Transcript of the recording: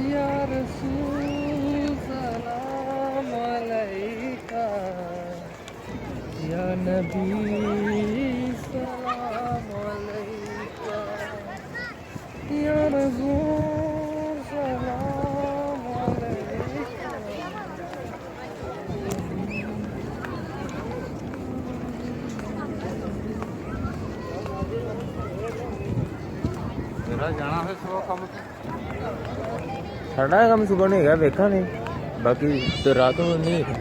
या रसूल सलाम अलैका या नबी सलाम अलैका या रसूल सलाम अलैका। मेरा जाना है सुबह काम पे। ਸਾਡਾ ਕੰਮ ਸੁਬਹ ਨਹੀਂ ਹੈਗਾ, ਵੇਖਾਂਗੇ ਬਾਕੀ ਤੇ ਰਾਤ ਨੂੰ ਨਹੀਂ ਹੈਗਾ।